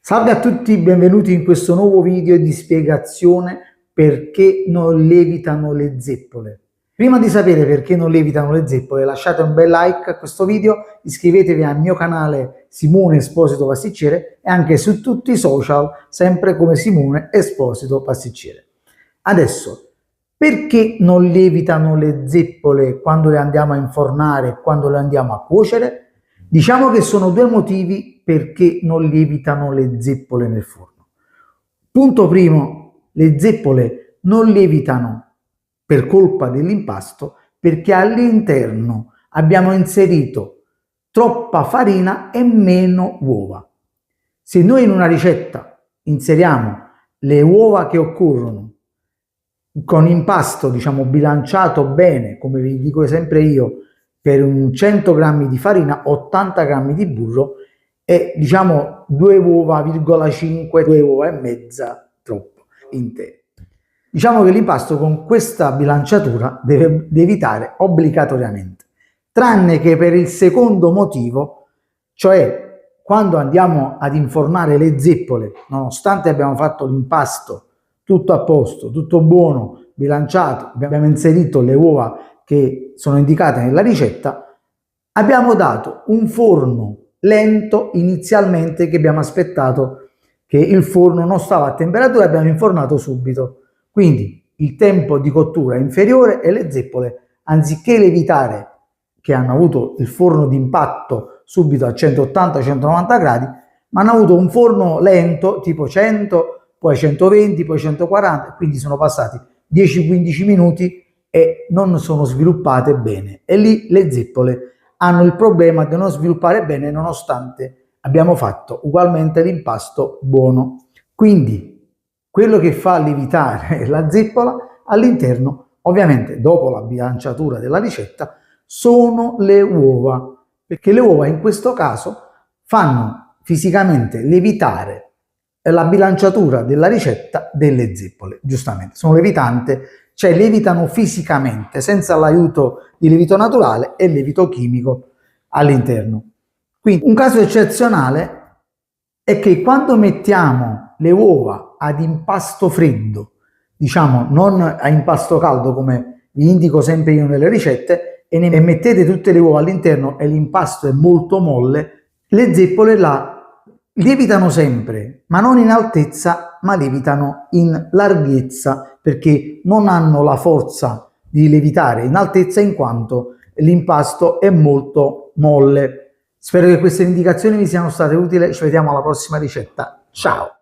Salve a tutti, benvenuti in questo nuovo video di spiegazione perché non lievitano le zeppole. Prima di sapere perché non lievitano le zeppole, lasciate un bel like a questo video, iscrivetevi al mio canale Simone Esposito Pasticcere e anche su tutti i social, sempre come Simone Esposito Pasticcere. Adesso, perché non lievitano le zeppole quando le andiamo a infornare e quando le andiamo a cuocere? Diciamo che sono due motivi perché non lievitano le zeppole nel forno. Punto primo, le zeppole non lievitano per colpa dell'impasto perché all'interno abbiamo inserito troppa farina e meno uova. Se noi in una ricetta inseriamo le uova che occorrono con impasto, diciamo, bilanciato bene, come vi dico sempre io, per un 100 grammi di farina, 80 grammi di burro e diciamo 2 uova,5, 2 uova e mezza troppo intere. Diciamo che l'impasto con questa bilanciatura deve lievitare obbligatoriamente, tranne che per il secondo motivo, cioè quando andiamo ad infornare le zeppole, nonostante abbiamo fatto l'impasto tutto a posto, tutto buono, bilanciato, abbiamo inserito le uova che sono indicate nella ricetta, abbiamo dato un forno lento inizialmente, che abbiamo aspettato che il forno non stava a temperatura e abbiamo infornato subito. Quindi il tempo di cottura è inferiore e le zeppole, anziché lievitare, che hanno avuto il forno d'impatto subito a 180-190 gradi, ma hanno avuto un forno lento, tipo 100, poi 120, poi 140, quindi sono passati 10-15 minuti e non sono sviluppate bene. E lì le zeppole hanno il problema di non sviluppare bene nonostante abbiamo fatto ugualmente l'impasto buono. Quindi quello che fa lievitare la zeppola all'interno, ovviamente dopo la bilanciatura della ricetta, sono le uova, perché le uova in questo caso fanno fisicamente lievitare la bilanciatura della ricetta delle zeppole, giustamente, sono lievitante, cioè lievitano fisicamente, senza l'aiuto di lievito naturale e lievito chimico all'interno. Quindi un caso eccezionale è che quando mettiamo le uova ad impasto freddo, diciamo non a impasto caldo come vi indico sempre io nelle ricette, e ne mettete tutte le uova all'interno e l'impasto è molto molle, le zeppole là lievitano sempre, ma non in altezza, ma lievitano in larghezza, perché non hanno la forza di lievitare in altezza in quanto l'impasto è molto molle. Spero che queste indicazioni vi siano state utili, ci vediamo alla prossima ricetta. Ciao!